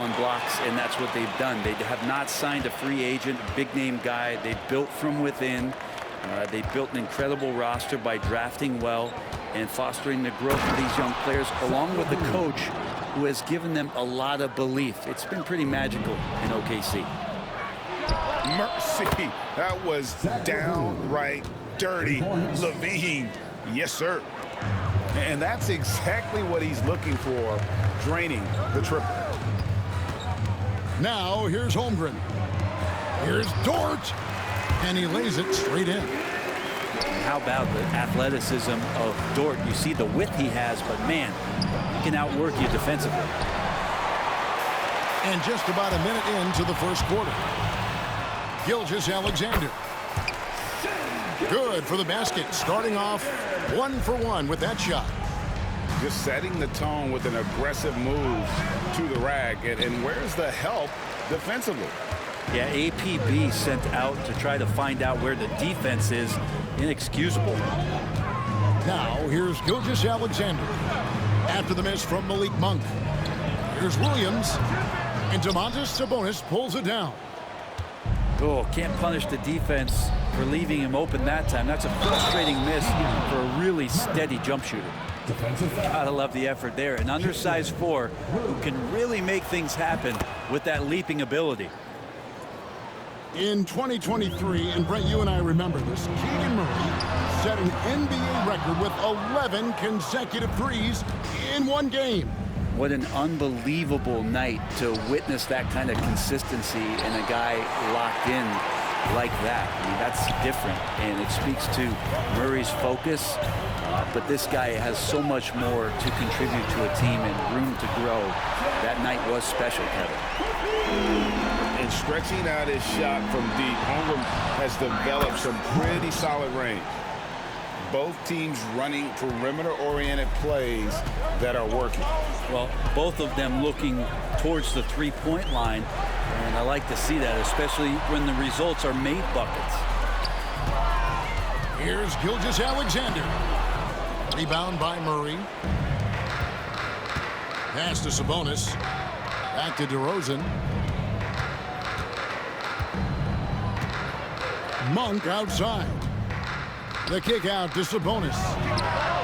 on blocks, and that's what they've done. They have not signed a free agent, big-name guy. They built from within. They built an incredible roster by drafting well and fostering the growth of these young players, along with the coach who has given them a lot of belief. It's been pretty magical in OKC. Mercy, that was downright dirty. LaVine, yes, sir. And that's exactly what he's looking for, draining the triple. Now here's Holmgren. Here's Dort. And he lays it straight in. How about the athleticism of Dort? You see the width he has, but man, he can outwork you defensively. And just about a minute into the first quarter. Gilgeous-Alexander. Good for the basket. Starting off 1-for-1 with that shot. Just setting the tone with an aggressive move to the rack. And where's the help defensively? Yeah, APB sent out to try to find out where the defense is. Inexcusable. Now here's Gilgeous-Alexander. After the miss from Malik Monk. Here's Williams. And Domantas Sabonis pulls it down. Oh, can't punish the defense for leaving him open that time. That's a frustrating miss for a really steady jump shooter. Gotta love the effort there. An undersized four who can really make things happen with that leaping ability. In 2023, and Brent, you and I remember this, Keegan Murray set an NBA record with 11 consecutive threes in one game. What an unbelievable night to witness that kind of consistency and a guy locked in like that. I mean, that's different, and it speaks to Murray's focus. But this guy has so much more to contribute to a team and room to grow. That night was special, Kevin. And stretching out his shot from deep, Holmgren has developed some pretty solid range. Both teams running perimeter-oriented plays that are working. Well, both of them looking towards the three-point line, and I like to see that, especially when the results are made buckets. Here's Gilgeous-Alexander. Rebound by Murray. Pass to Sabonis. Back to DeRozan. Monk outside. The kick out to Sabonis.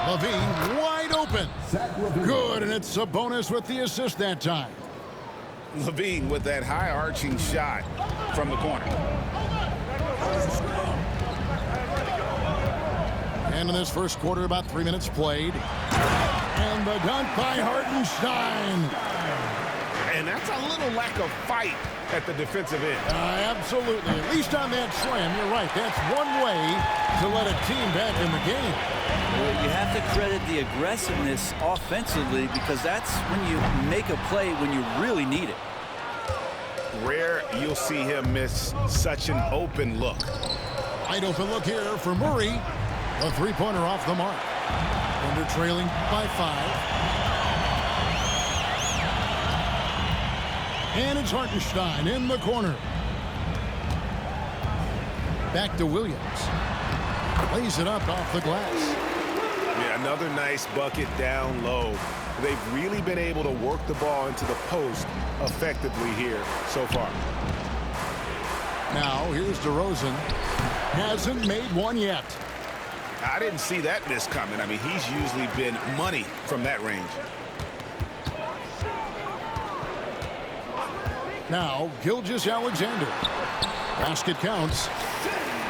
LaVine wide open. Good, and it's Sabonis with the assist that time. LaVine with that high arching shot from the corner. And in this first quarter, about 3 minutes played. And the dunk by Hartenstein. And that's a little lack of fight at the defensive end. Absolutely. At least on that slam, you're right. That's one way to let a team back in the game. Well, you have to credit the aggressiveness offensively, because that's when you make a play when you really need it. Rare you'll see him miss such an open look. Wide open look here for Murray. A three-pointer off the mark. Thunder trailing by 5. And it's Hartenstein in the corner. Back to Williams. Lays it up off the glass. Yeah, another nice bucket down low. They've really been able to work the ball into the post effectively here so far. Now here's DeRozan. Hasn't made one yet. I didn't see that miss coming. I mean, he's usually been money from that range. Now, Gilgeous-Alexander. Basket counts.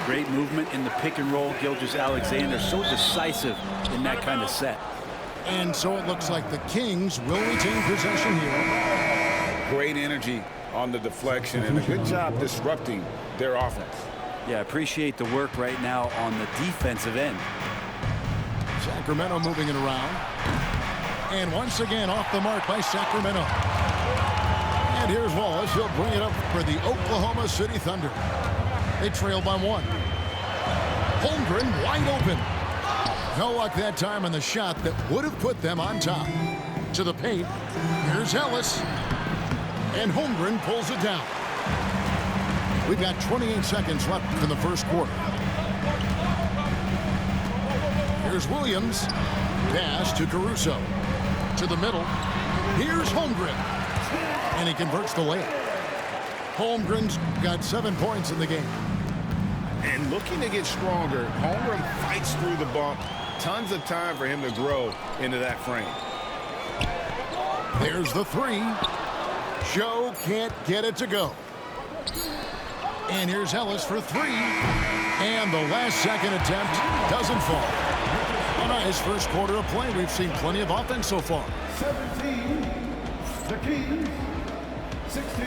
Great movement in the pick and roll. Gilgeous-Alexander so decisive in that kind of set. And so it looks like the Kings will retain possession here. Great energy on the deflection and a good job disrupting their offense. Yeah, appreciate the work right now on the defensive end. Sacramento moving it around. And once again off the mark by Sacramento. And here's Wallace. He'll bring it up for the Oklahoma City Thunder. They trail by 1. Holmgren wide open. No luck that time on the shot that would have put them on top. To the paint. Here's Ellis. And Holmgren pulls it down. We've got 28 seconds left in the first quarter. Here's Williams. Pass to Caruso. To the middle. Here's Holmgren. And he converts the layup. Holmgren's got 7 points in the game. And looking to get stronger, Holmgren fights through the bump. Tons of time for him to grow into that frame. There's the three. Joe can't get it to go. And here's Ellis for three. And the last second attempt doesn't fall. A nice first quarter of play. We've seen plenty of offense so far. 17, the Kings, 16.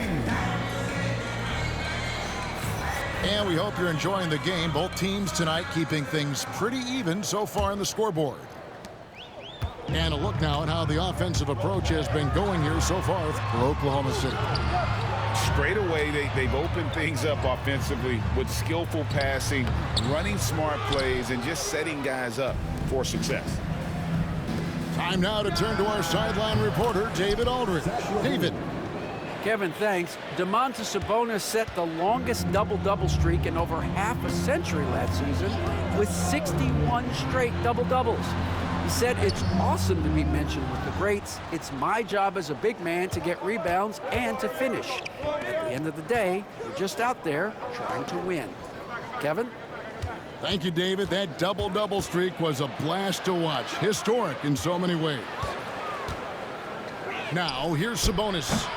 And we hope you're enjoying the game. Both teams tonight keeping things pretty even so far on the scoreboard. And a look now at how the offensive approach has been going here so far for Oklahoma City. Straight away, they've opened things up offensively with skillful passing, running smart plays, and just setting guys up for success. Time now to turn to our sideline reporter, David Aldridge. David. Kevin, thanks. Domantas Sabonis set the longest double-double streak in over half a century last season with 61 straight double-doubles. He said, "It's awesome to be mentioned with the greats. It's my job as a big man to get rebounds and to finish. At the end of the day, we're just out there trying to win." Kevin? Thank you, David. That double-double streak was a blast to watch. Historic in so many ways. Now, here's Sabonis.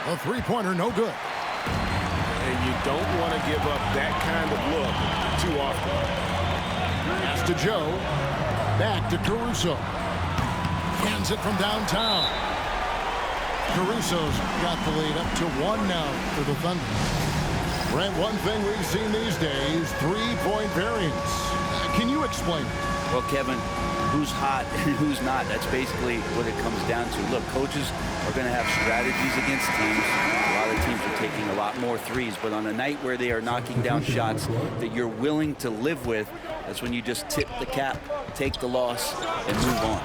A three-pointer, no good. And you don't want to give up that kind of look too often. Pass to Joe. Back to Caruso. Hands it from downtown. Caruso's got the lead up to 1 now for the Thunder. Brent, one thing we've seen these days, three-point variance. Can you explain it? Well, Kevin, who's hot and who's not? That's basically what it comes down to. Look, coaches are going to have strategies against teams. A lot of teams are taking a lot more threes, but on a night where they are knocking down shots that you're willing to live with, that's when you just tip the cap, take the loss, and move on.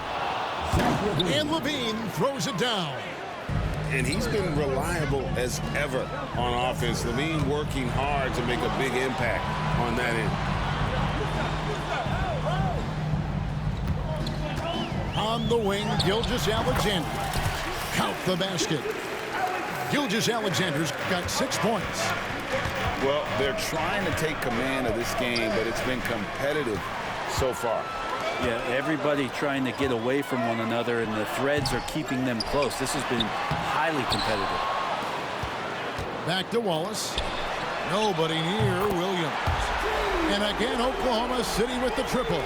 And Levine throws it down. And he's been reliable as ever on offense. Levine working hard to make a big impact on that end. On the wing, Gilgeous-Alexander. Count the basket. Gilgeous-Alexander's got 6 points. Well, they're trying to take command of this game, but it's been competitive so far. Yeah, everybody trying to get away from one another, and the threads are keeping them close. This has been highly competitive. Back to Wallace. Nobody near Williams. And again, Oklahoma City with the triple.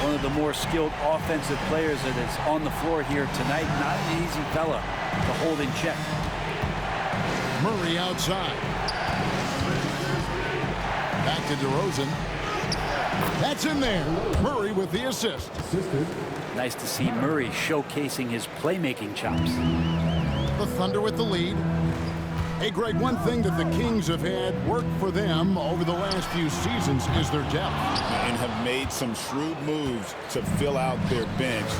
One of the more skilled offensive players that is on the floor here tonight. Not an easy fella to hold in check. Murray outside. Back to DeRozan. That's in there. Murray with the assist. Nice to see Murray showcasing his playmaking chops. The Thunder with the lead. Hey, Greg, one thing that the Kings have had work for them over the last few seasons is their depth. And have made some shrewd moves to fill out their bench.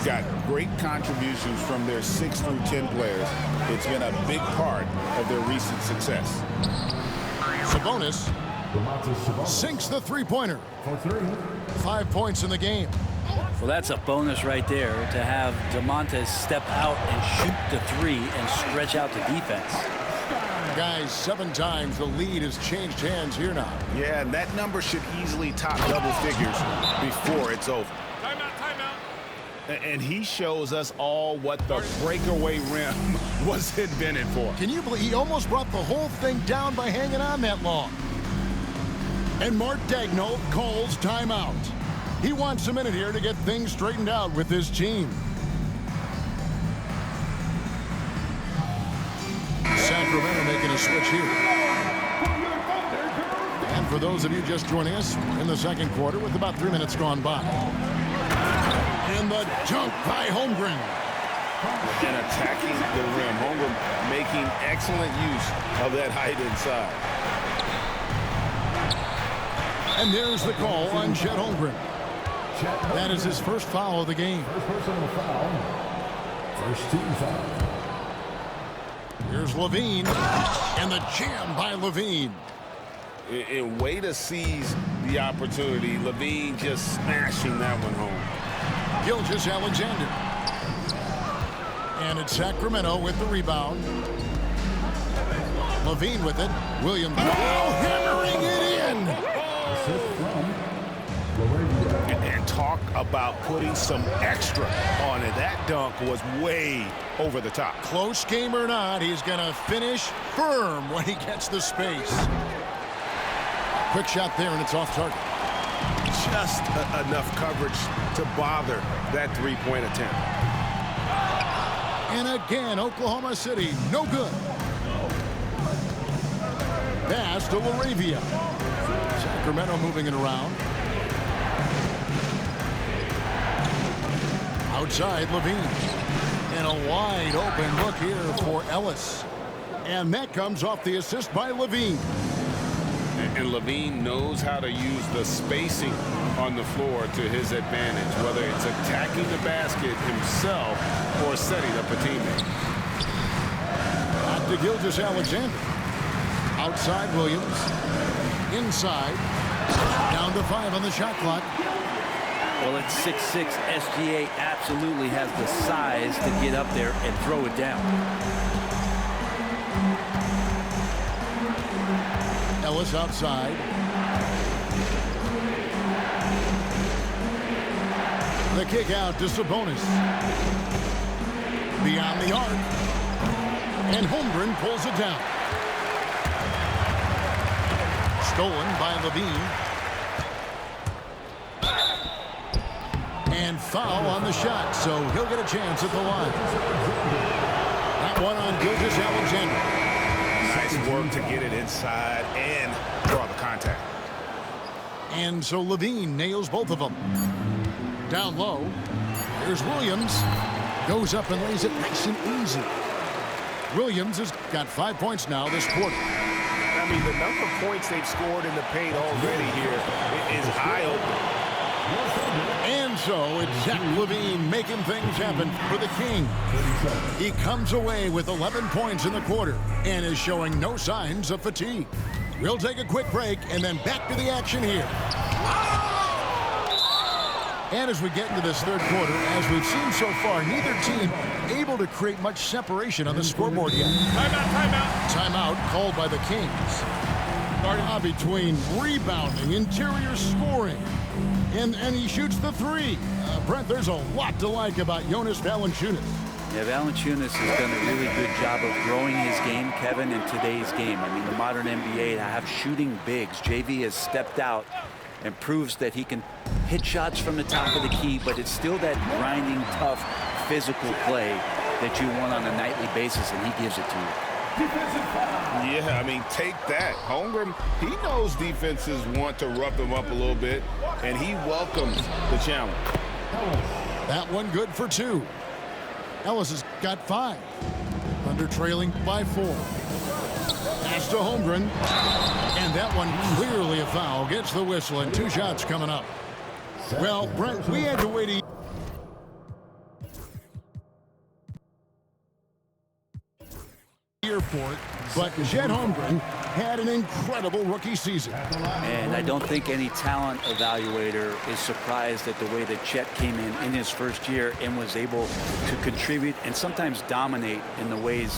Got great contributions from their 6 through 10 players. It's been a big part of their recent success. Sabonis sinks the three-pointer. 5 points in the game. Well, that's a bonus right there to have Domantas step out and shoot the three and stretch out the defense. Guys, 7 times the lead has changed hands here now. Yeah, and that number should easily top double figures before it's over. Timeout. And he shows us all what the breakaway rim was invented for. Can you believe he almost brought the whole thing down by hanging on that long? And Mark Daigneault calls timeout. He wants a minute here to get things straightened out with his team. Sacramento making a switch here. And for those of you just joining us, we're in the second quarter with about 3 minutes gone by. And the dunk by Holmgren. And attacking the rim. Holmgren making excellent use of that height inside. And there's the call on Chet Holmgren. That is his first foul of the game. First personal foul. First team foul. Here's Levine. And the jam by Levine. In way to seize the opportunity, Levine just smashing that one home. Gilgeous-Alexander. And it's Sacramento with the rebound. Levine with it. Williams hammering it in. And talk about putting some extra on it. That dunk was way over the top. Close game or not, he's going to finish firm when he gets the space. Quick shot there, and it's off target. Just enough coverage to bother that three-point attempt. And again, Oklahoma City, no good. Pass to Laravia. Sacramento moving it around. Outside, Levine. And a wide open look here for Ellis. And that comes off the assist by Levine. And Levine knows how to use the spacing on the floor to his advantage, whether it's attacking the basket himself or setting up a teammate. Back to Gilgeous-Alexander. Outside, Williams. Inside. Down to 5 on the shot clock. Well, at 6'6", SGA absolutely has the size to get up there and throw it down. Ellis outside. The kick out to Sabonis. Beyond the arc. And Holmgren pulls it down. Stolen by Levine. And foul on the shot, so he'll get a chance at the line. That one on Gilgeous-Alexander. Nice work to get it inside and draw the contact. And so Levine nails both of them. Down low. Here's Williams. Goes up and lays it nice and easy. Williams has got 5 points now this quarter. I mean, the number of points they've scored in the paint already here is eye-opening. And so it's Zach Levine making things happen for the King. He comes away with 11 points in the quarter and is showing no signs of fatigue. We'll take a quick break and then back to the action here. And as we get into this third quarter, as we've seen so far, neither team able to create much separation on the scoreboard yet. Timeout called by the Kings. Between rebounding, interior scoring, and he shoots the three. Brent, there's a lot to like about Jonas Valanciunas. Yeah, Valanciunas has done a really good job of growing his game, Kevin, in today's game. I mean, the modern NBA have shooting bigs. JV has stepped out and proves that he can hit shots from the top of the key, but it's still that grinding, tough, physical play that you want on a nightly basis, and he gives it to you. Yeah, I mean, take that. Holmgren, he knows defenses want to rough him up a little bit, and he welcomes the challenge. That one good for 2. Ellis has got 5. Thunder trailing by 4. Pass to Holmgren. And that one clearly a foul. Gets the whistle, and 2 shots coming up. Well, Brent, we had to wait a for it, but Chet Holmgren had an incredible rookie season. And I don't think any talent evaluator is surprised at the way that Chet came in his first year and was able to contribute and sometimes dominate in the ways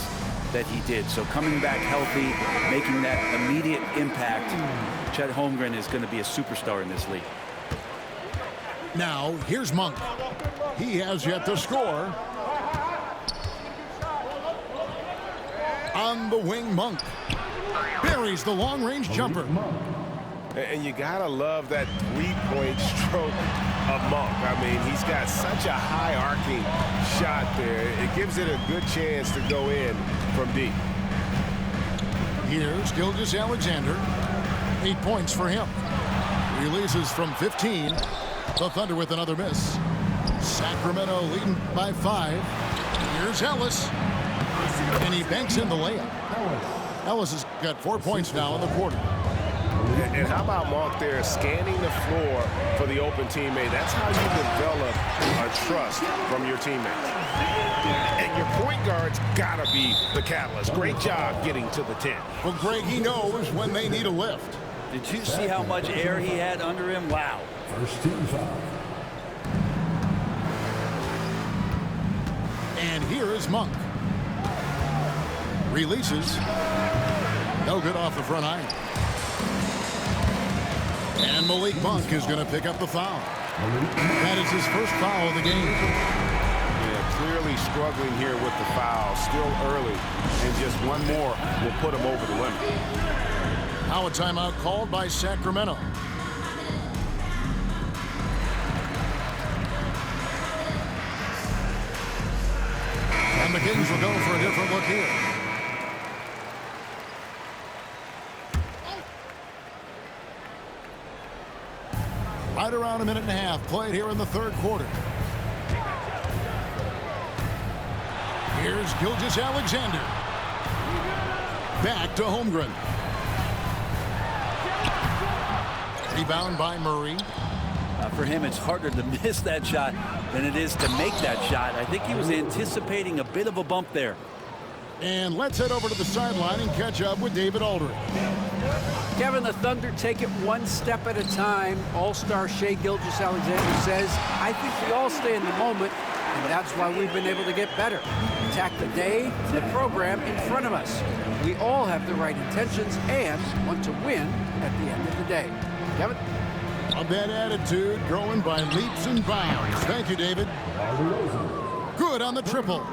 that he did. So coming back healthy, making that immediate impact, Chet Holmgren is going to be a superstar in this league. Now, here's Monk. He has yet to score. On the wing, Monk buries the long-range jumper. And you gotta love that three-point stroke of Monk. I mean, he's got such a high arcing shot there. It gives it a good chance to go in from deep. Here's Gilgeous-Alexander. 8 points for him. Releases from 15. The Thunder with another miss. Sacramento leading by 5. Here's Ellis. And he banks in the layup. Ellis has got 4 points now in the quarter. And how about Monk there scanning the floor for the open teammate? That's how you develop a trust from your teammates. And your point guard's got to be the catalyst. Great job getting to the 10. Well, Greg, he knows when they need a lift. Did you see how much air he had under him? Wow. First team foul. And here is Monk. Releases. No good off the front iron. And Malik Monk is going to pick up the foul. That is his first foul of the game. Yeah, clearly struggling here with the foul. Still early. And just one more will put him over the limit. Now a timeout called by Sacramento. And the Kings will go for a different look here. Right around a minute and a half played here in the third quarter. Here's Gilgeous-Alexander. Back to Holmgren. Rebound by Murray. For him, it's harder to miss that shot than it is to make that shot. I think he was anticipating a bit of a bump there. And let's head over to the sideline and catch up with David Aldridge. Kevin, the Thunder take it one step at a time. All-star Shai Gilgeous-Alexander says, I think we all stay in the moment, and that's why we've been able to get better. Attack the day, the program in front of us. We all have the right intentions and want to win at the end of the day. Kevin? A bad attitude growing by leaps and bounds. Thank you, David. Good on the triple.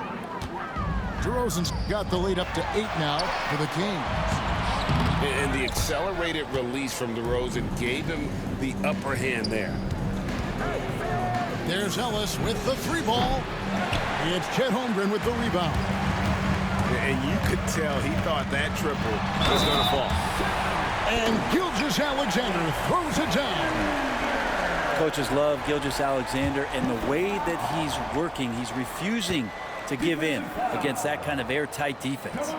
DeRozan's got the lead up to 8 now for the Kings. And the accelerated release from DeRozan gave him the upper hand there. There's Ellis with the 3-ball. It's Chet Holmgren with the rebound. And you could tell he thought that triple was going to fall. And Gilgeous-Alexander throws it down. Coaches love Gilgeous-Alexander, and the way that he's working, he's refusing to give in against that kind of airtight defense.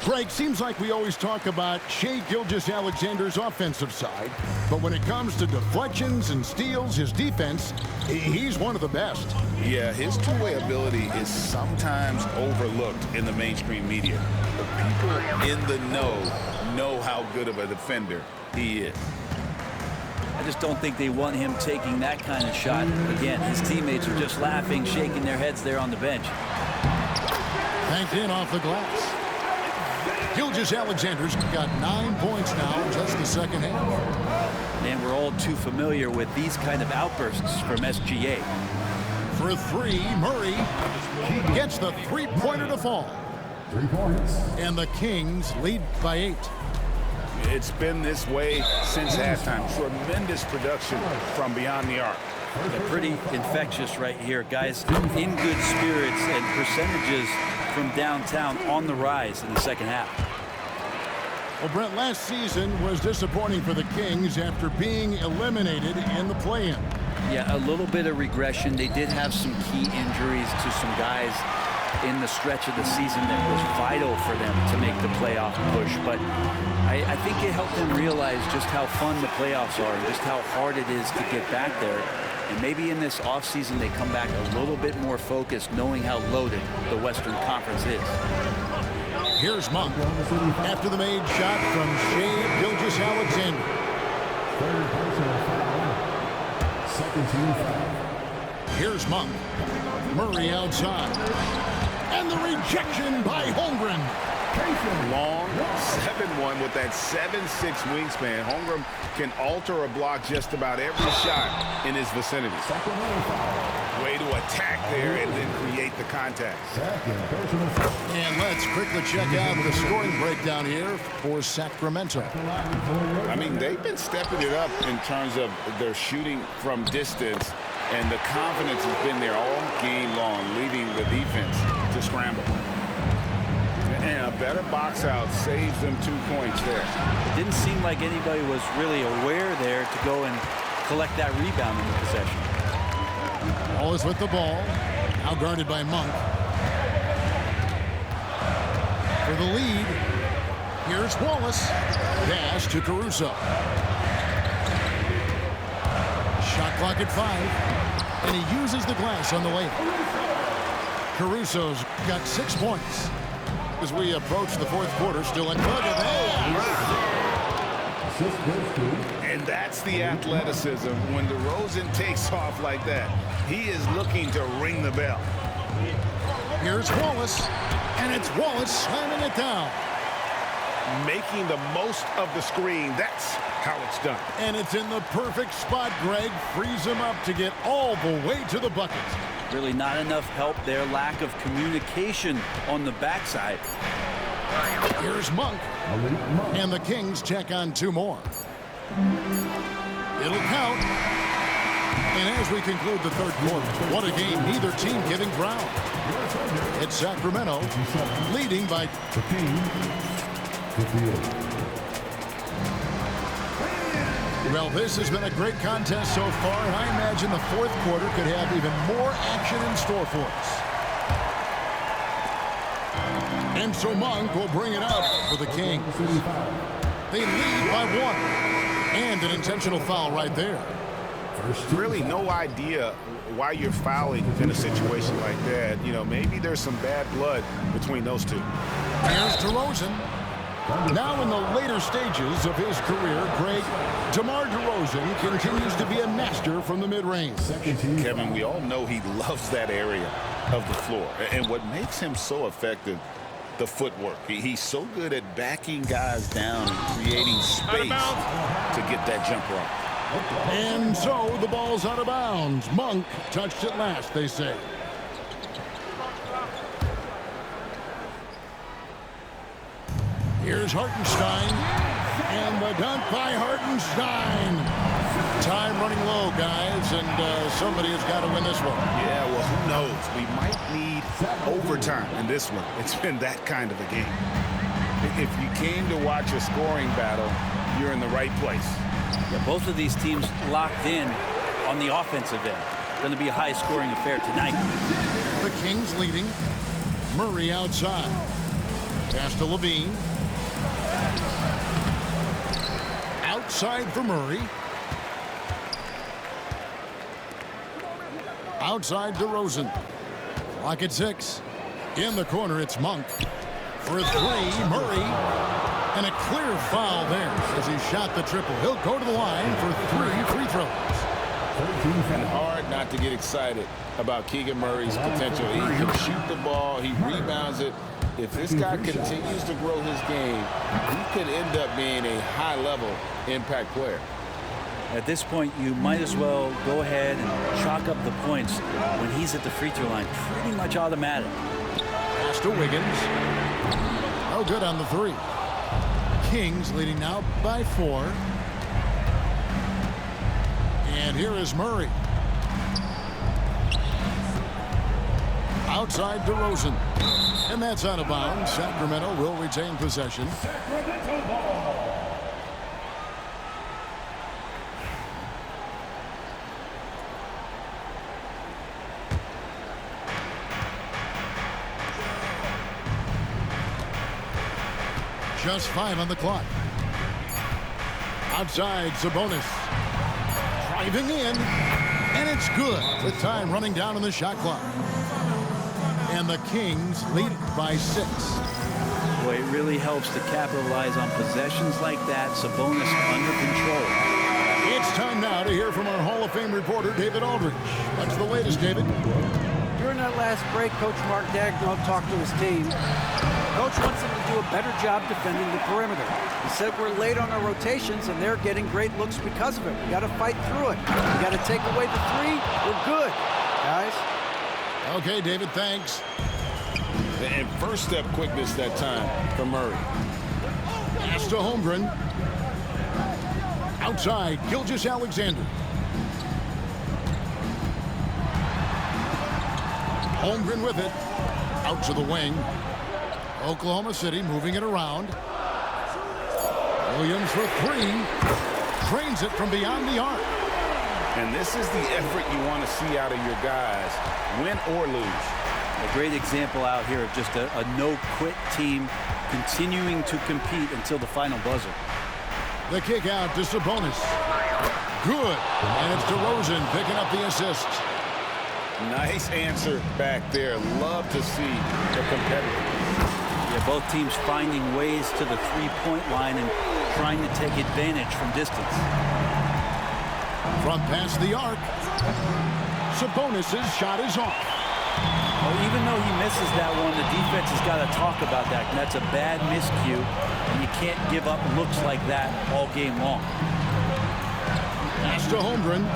Greg, seems like we always talk about Shai Gilgeous-Alexander's offensive side, but when it comes to deflections and steals, his defense, he's one of the best. Yeah, his two-way ability is sometimes overlooked in the mainstream media. The people in the know how good of a defender he is. I just don't think they want him taking that kind of shot. Again, his teammates are just laughing, shaking their heads there on the bench. Banked in off the glass. Gilgeous-Alexander's got 9 points now in just the second half. And we're all too familiar with these kind of outbursts from SGA. For 3, Murray gets the three-pointer to fall. 3 points. And the Kings lead by 8. It's been this way since halftime. Tremendous production from beyond the arc. They're pretty infectious right here, guys. In good spirits and percentages from downtown on the rise in the second half. Well, Brent, last season was disappointing for the Kings after being eliminated in the play-in. Yeah, a little bit of regression. They did have some key injuries to some guys in the stretch of the season that was vital for them to make the playoff push. But I think it helped them realize just how fun the playoffs are and just how hard it is to get back there. And maybe in this offseason they come back a little bit more focused, knowing how loaded the Western Conference is. Here's Monk after the made shot from Shai Gilgeous-Alexander. Third personal foul. Second team foul. Here's Monk. Murray outside. And the rejection by Holmgren. Long 7-1 with that 7'6" wingspan. Holmgren can alter a block just about every shot in his vicinity. Way to attack there and then create the contact. Second personal foul. And let's quickly check out the scoring breakdown here for Sacramento. I mean, they've been stepping it up in terms of their shooting from distance, and the confidence has been there all game long, leaving the defense to scramble. And a better box out saves them 2 points there. It didn't seem like anybody was really aware there to go and collect that rebound in the possession. Wallace with the ball. Now guarded by Monk. For the lead, here's Wallace. Dash to Caruso. Shot clock at 5. And he uses the glass on the way. Caruso's got 6 points. As we approach the fourth quarter, still in. Look at that! Assist goes to. And that's the athleticism when DeRozan takes off like that. He is looking to ring the bell. Here's Wallace, and it's Wallace slamming it down. Making the most of the screen. That's how it's done. And it's in the perfect spot, Greg. Frees him up to get all the way to the bucket. Really not enough help there. Lack of communication on the backside. Here's Monk. And the Kings check on 2 more. It'll count. And as we conclude the third quarter, what a game, neither team giving ground. It's Sacramento leading by 58. Well, this has been a great contest so far, and I imagine the fourth quarter could have even more action in store for us. And so Monk will bring it up for the Kings. They lead by 1. And an intentional foul right there. Really no idea why you're fouling in a situation like that. You know, maybe there's some bad blood between those two. Here's DeRozan. Now in the later stages of his career, Greg, DeMar DeRozan continues to be a master from the mid-range. Kevin, we all know he loves that area of the floor. And what makes him so effective, the footwork. He's so good at backing guys down and creating space to get that jumper off. And so the ball's out of bounds. Monk touched it last, they say. Here's Hartenstein. And the dunk by Hartenstein. Time running low, guys, and somebody has got to win this one. Yeah, well, who knows? We might need overtime in this one. It's been that kind of a game. If you came to watch a scoring battle, you're in the right place. Yeah, both of these teams locked in on the offensive end. Going to be a high-scoring affair tonight. The Kings leading. Murray outside. Pass to Levine. Outside for Murray. Outside DeRozan. Clock at 6. In the corner, it's Monk. For 3, Murray. And a clear foul there as he shot the triple. He'll go to the line for 3 free throws. And hard not to get excited about Keegan Murray's potential. He can shoot the ball. He rebounds it. If this guy continues to grow his game, he could end up being a high-level impact player. At this point, you might as well go ahead and chalk up the points when he's at the free throw line. Pretty much automatic. Pass to Wiggins. No good on the 3. Kings leading now by 4. And here is Murray. Outside DeRozan. And that's out of bounds. Sacramento will retain possession. Just 5 on the clock. Outside, Sabonis. Driving in. And it's good. With time running down on the shot clock. And the Kings lead by 6. Boy, it really helps to capitalize on possessions like that. Sabonis under control. It's time now to hear from our Hall of Fame reporter, David Aldridge. What's the latest, David? During that last break, Coach Mark Daigneault talked to his team. Coach wants them to do a better job defending the perimeter. He said we're late on our rotations, and they're getting great looks because of it. We got to fight through it. We got to take away the 3. We're good, guys. Okay, David, thanks. And first step quickness that time for Murray. Pass to Holmgren. Outside, Gilgeous-Alexander. Holmgren with it. Out to the wing. Oklahoma City moving it around. Williams for 3. Drains it from beyond the arc. And this is the effort you want to see out of your guys, win or lose. A great example out here of just a no-quit team continuing to compete until the final buzzer. The kick out to Sabonis. Good. And it's DeRozan picking up the assist. Nice answer back there. Love to see the competitiveness. Yeah, both teams finding ways to the three-point line and trying to take advantage from distance. From past the arc. Sabonis' shot is off. Well, even though he misses that one, the defense has got to talk about that. And that's a bad miscue, and you can't give up looks like that all game long. Pass to Holmgren.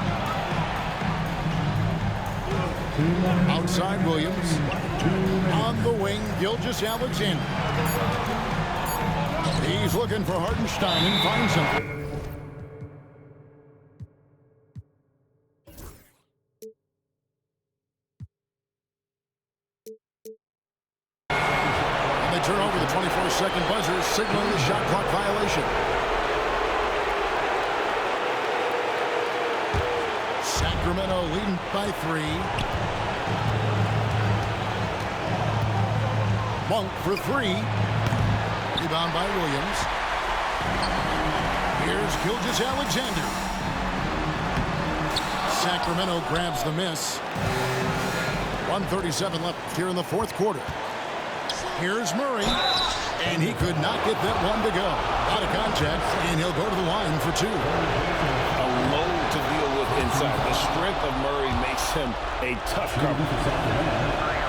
Outside Williams. On the wing, Gilgeous-Alexander. He's looking for Hartenstein and finds him. And they turn over the 24-second buzzer, signaling the shot clock violation. Sacramento leading by 3. Monk for 3. Rebound by Williams. Here's Gilgeous-Alexander. Sacramento grabs the miss. 1:37 left here in the fourth quarter. Here's Murray. And he could not get that one to go. Out of contact, and he'll go to the line for 2. A load to deal with inside. The strength of Murray makes him a tough cover.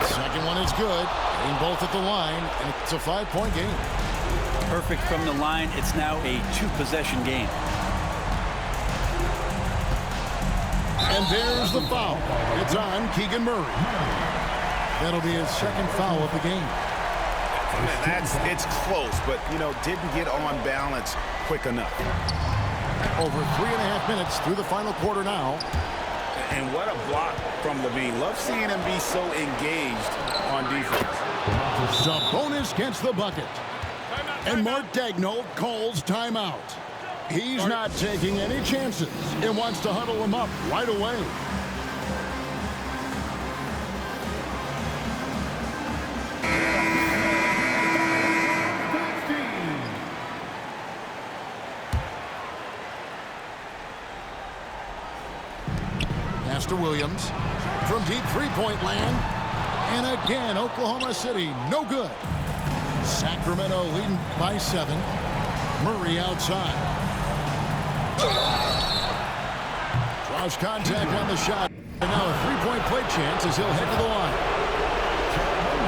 Second one is good. Getting both at the line, and it's a 5-point game. Perfect from the line. It's now a 2-possession game. And there's the foul. It's on Keegan Murray. That'll be his second foul of the game. It's close, but, didn't get on balance quick enough. Over 3.5 minutes through the final quarter now. And what a block from Levine. Love seeing him be so engaged on defense. Sabonis gets the bucket. And Mark Daigneault calls timeout. He's not taking any chances and wants to huddle him up right away. Pass to Williams from deep three-point land. And again, Oklahoma City, no good. Sacramento leading by 7. Murray outside. Draws contact on the shot. And now a three-point play chance as he'll head to the line.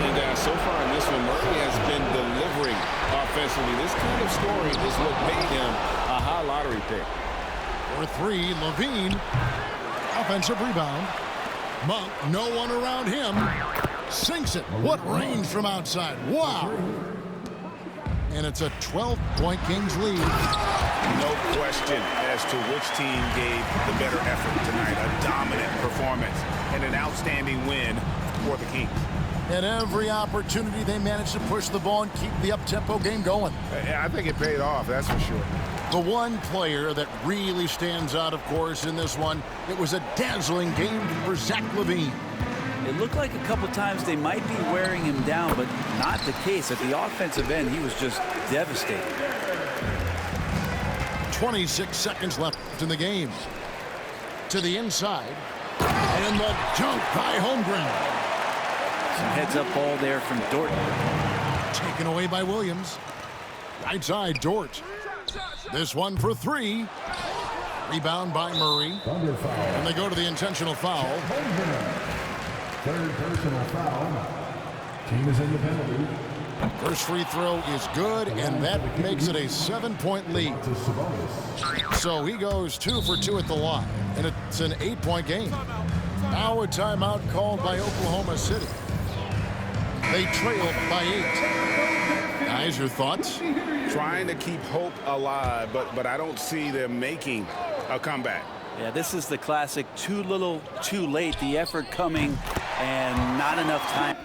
And so far in this one, Murray has been delivering offensively. This kind of scoring is what made him a high lottery pick. For 3, Levine. Offensive rebound. Monk, no one around him. Sinks it. What range from outside. Wow. And it's a 12-point Kings lead. No question as to which team gave the better effort tonight. A dominant performance and an outstanding win for the Kings. At every opportunity, they managed to push the ball and keep the up-tempo game going. I think it paid off, that's for sure. The one player that really stands out, of course, in this one, it was a dazzling game for Zach LaVine. It looked like a couple times they might be wearing him down, but not the case. At the offensive end, he was just devastating. 26 seconds left in the game. To the inside. And the dunk by Holmgren. Some heads-up ball there from Dort. Taken away by Williams. Right side, Dort. This one for 3. Rebound by Murray. And they go to the intentional foul. Third personal foul. Team is in the penalty. First free throw is good, and that makes it a 7-point lead. So he goes 2 for 2 at the line, and it's an 8-point game. Now a timeout called by Oklahoma City. They trail by 8. Guys, your thoughts? Trying to keep hope alive, but I don't see them making a comeback. Yeah, this is the classic too little, too late. The effort coming and not enough time.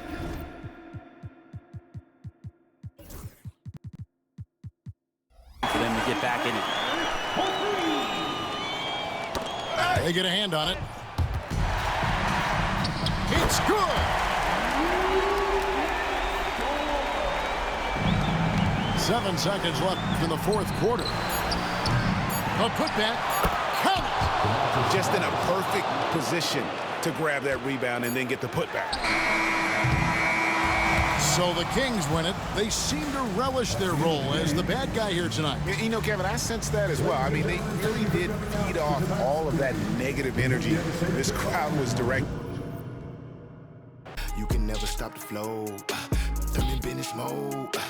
For them to get back in it. They get a hand on it. It's good. 7 seconds left in the fourth quarter. A putback. Count it. Just in a perfect position to grab that rebound and then get the putback. So the Kings win it. They seem to relish their role as the bad guy here tonight. You know, Kevin, I sense that as well. I mean, they really did feed off all of that negative energy this crowd was directing. You can never stop the flow. I'm in business mode.